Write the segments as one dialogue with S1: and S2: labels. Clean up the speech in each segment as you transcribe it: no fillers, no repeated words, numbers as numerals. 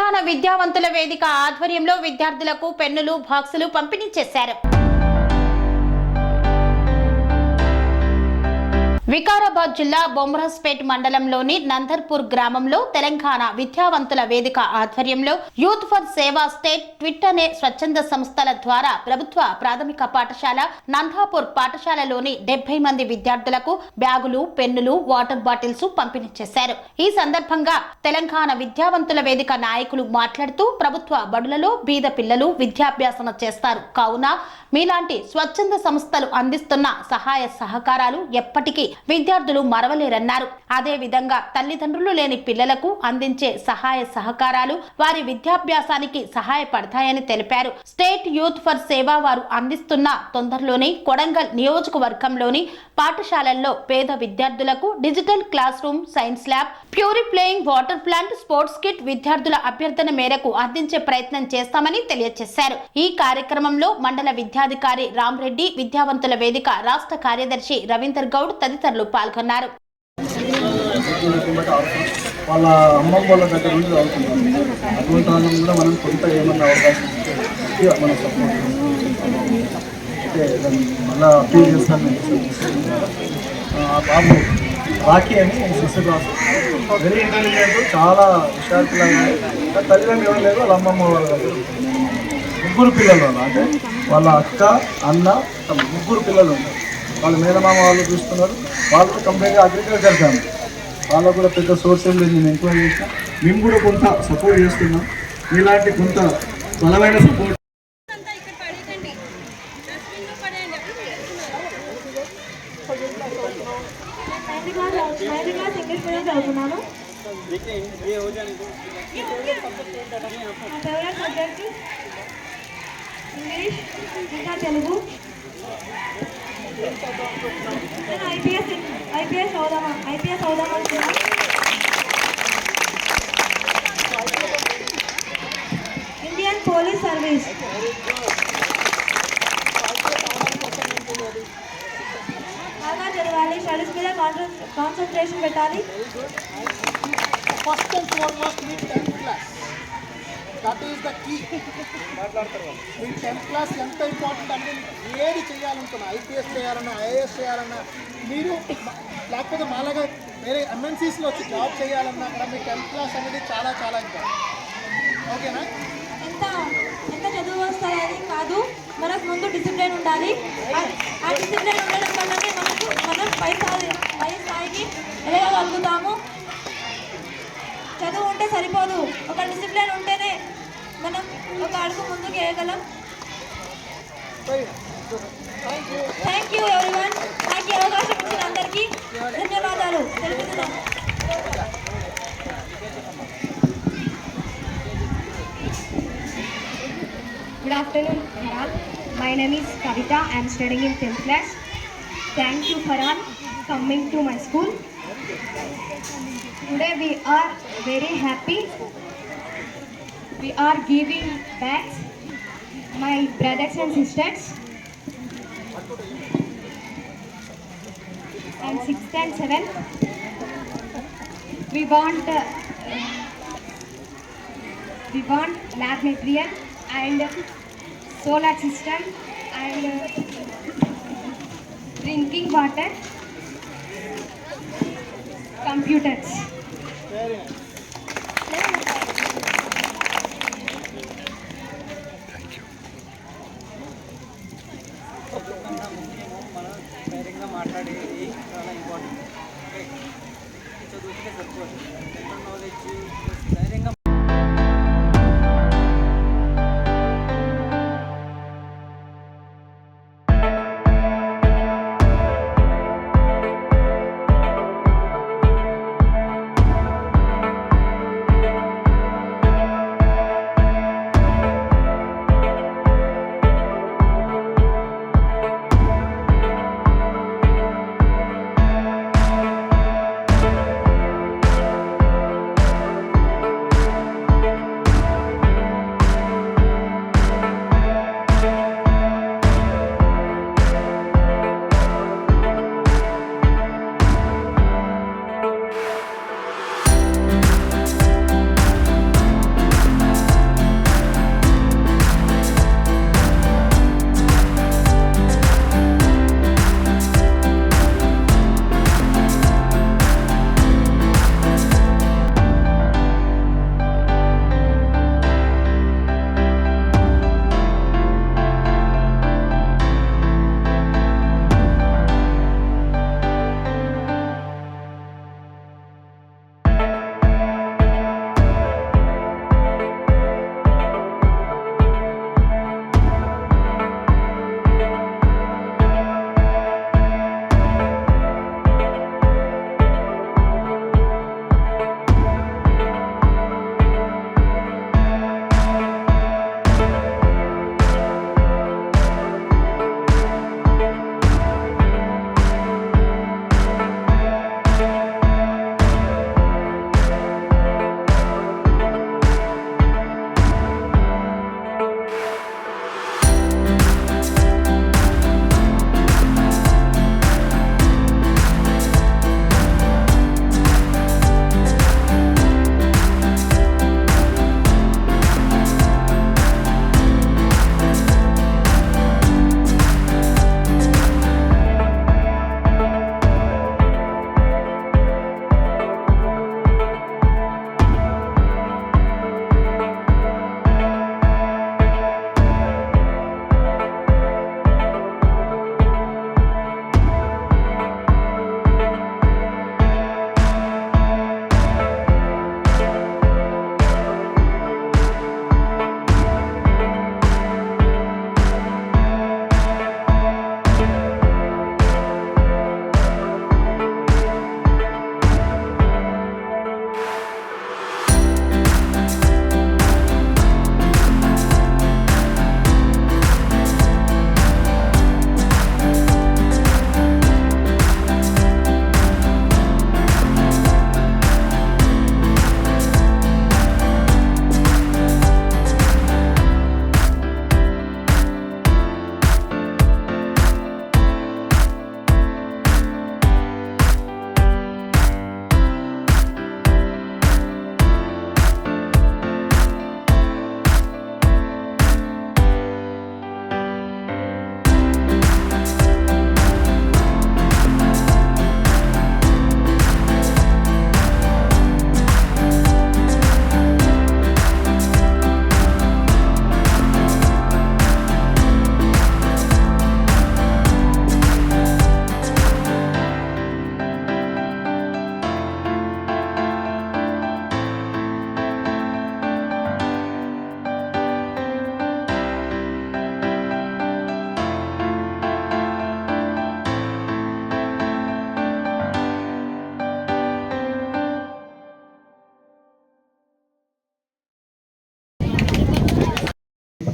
S1: తెలంగాణ విద్యావంతుల వేదిక ఆధ్వర్యంలో విద్యార్థులకు పెన్నులు బాక్సులు పంపిణీ చేశారు. వికారాబాద్ జిల్లా బొమ్రాస్పేట్ మండలంలోని నందర్పూర్ గ్రామంలో తెలంగాణ విద్యావంతుల వేదిక ఆధ్వర్యంలో యూత్ ఫర్ సేవా స్టేట్ ట్విట్ అనే స్వచ్ఛంద సంస్థల ద్వారా ప్రభుత్వ ప్రాథమిక పాఠశాల నందాపూర్ పాఠశాలలోని 70 మంది విద్యార్థులకు బ్యాగులు, పెన్నులు, వాటర్ బాటిల్స్ పంపిణీ చేశారు. ఈ సందర్భంగా తెలంగాణ విద్యావంతుల వేదిక నాయకులు మాట్లాడుతూ ప్రభుత్వ బడులలో బీద పిల్లలు విద్యాభ్యాసన చేస్తారు కావున మీలాంటి స్వచ్ఛంద సంస్థలు అందిస్తున్న సహాయ సహకారాలు ఎప్పటికీ విద్యార్థులు మరవలేరన్నారు. అదే విధంగా తల్లిదండ్రులు లేని పిల్లలకు అందించే సహాయ సహకారాలు వారి విద్యాభ్యాసానికి సహాయపడతాయని తెలిపారు. స్టేట్ యూత్ ఫర్ సేవా వారు అందిస్తున్న తొందరలోని కొడంగల్ నియోజకవర్గంలోని పాఠశాలల్లో పేద విద్యార్థులకు digital classroom, science lab, purifying water plant, sports kit విద్యార్థుల అభ్యర్థన మేరకు అందించే ప్రయత్నం చేస్తామని తెలియజేశారు. ఈ కార్యక్రమంలో మండల విద్యాధికారి రామరెడ్డి, విద్యావంతుల వేదిక రాష్ట్ర కార్యదర్శి రవీందర్ గౌడ్ తదితరులు పాల్గొన్నారు.
S2: వాళ్ళ అమ్మమ్మ వాళ్ళ దగ్గర నుంచి చదువుతున్నాం. అటువంటి వాళ్ళని కూడా మనం కొంత ఏమన్నా అవకాశం ఇస్తే మనం సపోర్ట్ అంటే మళ్ళీ అప్పీల్ చేస్తాను. ఆ బాబు రాఖీ అని 6th క్లాస్, వెరీ ఇంటెలిజెంట్, చాలా విషయాలుగా తల్లిదండ్రులు ఎవరు లేదు. వాళ్ళ అమ్మమ్మ వాళ్ళ దగ్గర 3 పిల్లలు అంటే వాళ్ళ అక్క, అన్న, ముగ్గురు పిల్లలు ఉంటారు. వాళ్ళ మేనమామ వాళ్ళు చూస్తున్నారు. వాళ్ళు కంప్లీట్గా అగ్రికల్చర్ ఫ్యామిలీ. వాళ్ళకు కూడా పెద్ద సోర్స్ ఏం లేదు. నేను ఎంక్వైరీ చేసిన, మేము కూడా కొంత సపోర్ట్ చేస్తున్నాం. ఇలాంటి కొంత బలమైన సపోర్ట్
S3: ఇంగ్లీష్ ఇంకా తెలుగు. ఐపీఎస్ అవుదాం అనుకున్నా. ఇండియన్ పోలీస్ సర్వీస్ బాగా చదవాలి, స్టడీస్ మీద కాన్సన్ట్రేషన్ పెట్టాలి.
S4: ఫస్ట్ అండ్ ఫార్మోస్ట్ మీ 10th class, that is the key. మీ 10th క్లాస్ ఎంత ఇంపార్టెంట్ అంటే ఏది చేయాలనుకున్నా, ఐపీఎస్ చేయాలన్నా, ఐఏఎస్ చేయాలన్నా, మీరు లేకపోతే మాలాగా వేరే ఎంఎన్సీస్లో వచ్చి జాబ్ చేయాలన్నా కూడా మీ 10th క్లాస్ అనేది చాలా చాలా ఇంపార్టెంట్. ఓకేనా?
S3: ఎంత చదువు వస్తాయని కాదు, మనకు ముందు డిసిప్లిన్ ఉండాలి. ఆ డిసిప్లిన్ ఉండడం వల్లనే మనం పై స్థాయికి వెళ్ళగలుగుతాము. చదువు ఉంటే సరిపోదు, ఒక డిసిప్లిన్ ఉంటేనే మనం ఒక అడుగు ముందుకు వేయగలం. Thank you everyone. నాకు ఈ అవకాశం ఇచ్చిన అందరికీ ధన్యవాదాలు తెలుపుతున్నాను.
S5: Good afternoon, Farhan. My name is Kavita. I am studying in 10th class. Thank you, Farhan, coming to my school. Today we are very happy. We are giving bags, my brothers and sisters, and 6th and 7th. We want lab material and solar system and drinking water, computers.
S4: Very nice. మనం ధైర్యంగా మాట్లాడేది చాలా important. చదువుకుంటే సరిపోదు, general knowledge ధైర్యంగా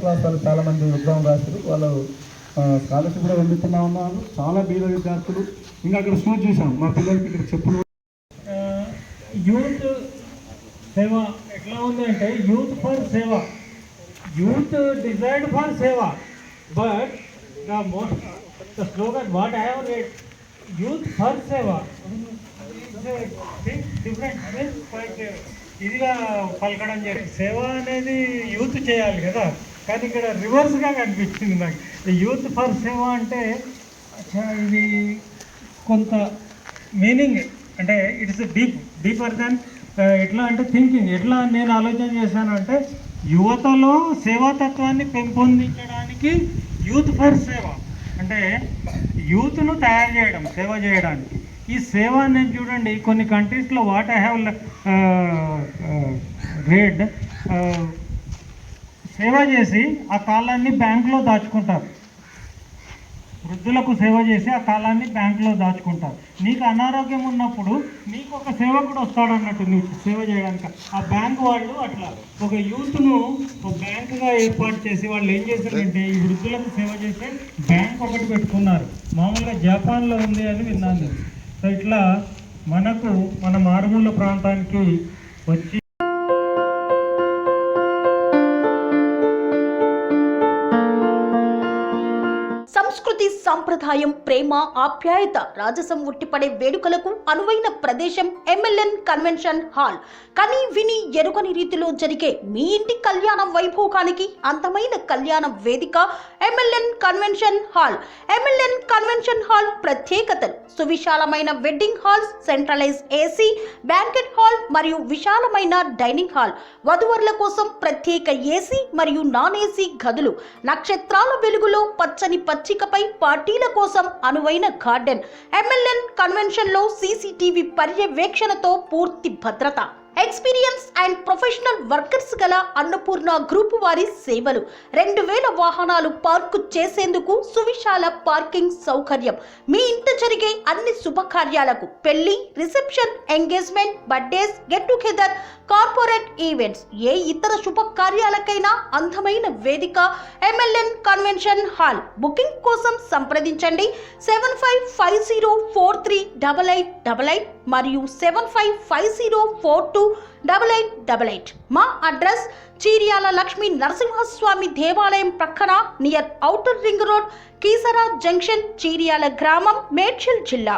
S2: class వాళ్ళు చాలామంది exam రాశారు. వాళ్ళు స్కాలర్షిప్ కూడా పొందుతున్నా ఉన్నారు. చాలా బీద విద్యార్థులు. ఇంకా అక్కడ షూట్ చూసాం మా పిల్లలకి ఇక్కడ చెప్పులు.
S6: యూత్ సేవ ఎట్లా ఉంది అంటే యూత్ ఫర్ సేవ, యూత్ డిజైర్డ్ ఫర్ సేవ, but the slogan what I have read youth for సేవ డిఫరెంట్ క్వైట్ ఇదిగా పలకడం జరిగింది. సేవ అనేది యూత్ చేయాలి కదా, కానీ ఇక్కడ రివర్స్గా కనిపించింది నాకు. యూత్ ఫర్ సేవ అంటే ఇది కొంత మీనింగ్ అంటే ఇట్స్ డీపర్ దెన్ ఎట్లా అంటే థింకింగ్. ఎట్లా నేను ఆలోచన చేశాను అంటే యువతలో సేవాతత్వాన్ని పెంపొందించడానికి యూత్ ఫర్ సేవ అంటే యూత్ను తయారు చేయడం సేవ చేయడానికి. ఈ సేవ నేను చూడండి కొన్ని కంట్రీస్లో వాట్ ఐ హ్యావ్ రీడ్ సేవ చేసి ఆ కాలాన్ని బ్యాంకులో దాచుకుంటారు. వృద్ధులకు సేవ చేసి ఆ కాలాన్ని బ్యాంకులో దాచుకుంటారు. నీకు అనారోగ్యం ఉన్నప్పుడు నీకు ఒక సేవకుడు వస్తాడు అన్నట్టు నీకు సేవ చేయడానికి. ఆ బ్యాంకు వాళ్ళు అట్లా ఒక యూత్ను ఒక బ్యాంకుగా ఏర్పాటు చేసి వాళ్ళు ఏం చేశారంటే ఈ వృద్ధులకు సేవ చేసే బ్యాంక్ ఒకటి పెట్టుకున్నారు. మామూలుగా జపాన్లో ఉంది అని విన్నాను. సో ఇట్లా మనకు మన మారుమూల ప్రాంతానికి వచ్చి
S1: సంస్కృతి సంప్రదాయం ప్రేమ ఆప్యాయత రాజసం ఉట్టిపడే వేడుకలకు అనువైన ప్రదేశం MLN కన్వెన్షన్ హాల్. కని విని ఎరుగని రీతిలో జరిగే మీ ఇంటి కళ్యాణ వైభోగానికి అందమైన కళ్యాణ వేదిక MLN convention hall. MLN convention hall ప్రత్యేకతలు: సువిశాలమైన wedding halls, centralise AC banquet hall మరియు విశాలమైన డైనింగ్ హాల్, వధువరుల కోసం ప్రత్యేక AC మరియు నాన్ AC గదులు, నక్షత్రాల వెలుగులో పచ్చని పచ్చికపై పార్టీల కోసం అనువైన గార్డెన్. MLN కన్వెన్షన్ లో CCTV పర్యవేక్షణతో పూర్తి భద్రత. ఎక్స్పీరియన్స్ అండ్ ప్రొఫెషనల్ వర్కర్స్ గల అన్నపూర్ణ గ్రూప్ వారి సేవలు. 2000 వాహనాలు పార్కు చేసేందుకు సువిశాల పార్కింగ్ సౌకర్యం. మీ ఇంట జరిగే అన్ని శుభకార్యాలకు, పెళ్లి, reception, engagement, birthdays, get together, corporate events, ఏ ఇతర శుభకార్యాలకైనా అందమైన వేదిక MLN కన్వెన్షన్ హాల్. బుకింగ్ కోసం సంప్రదించండి 7550438888 మరియు 7550428888. మా అడ్రస్ చీర్యాల లక్ష్మీ నరసింహస్వామి దేవాలయం ప్రక్కన near outer ring road, Keesara junction, Cheeryal గ్రామం, మేడ్చల్ జిల్లా.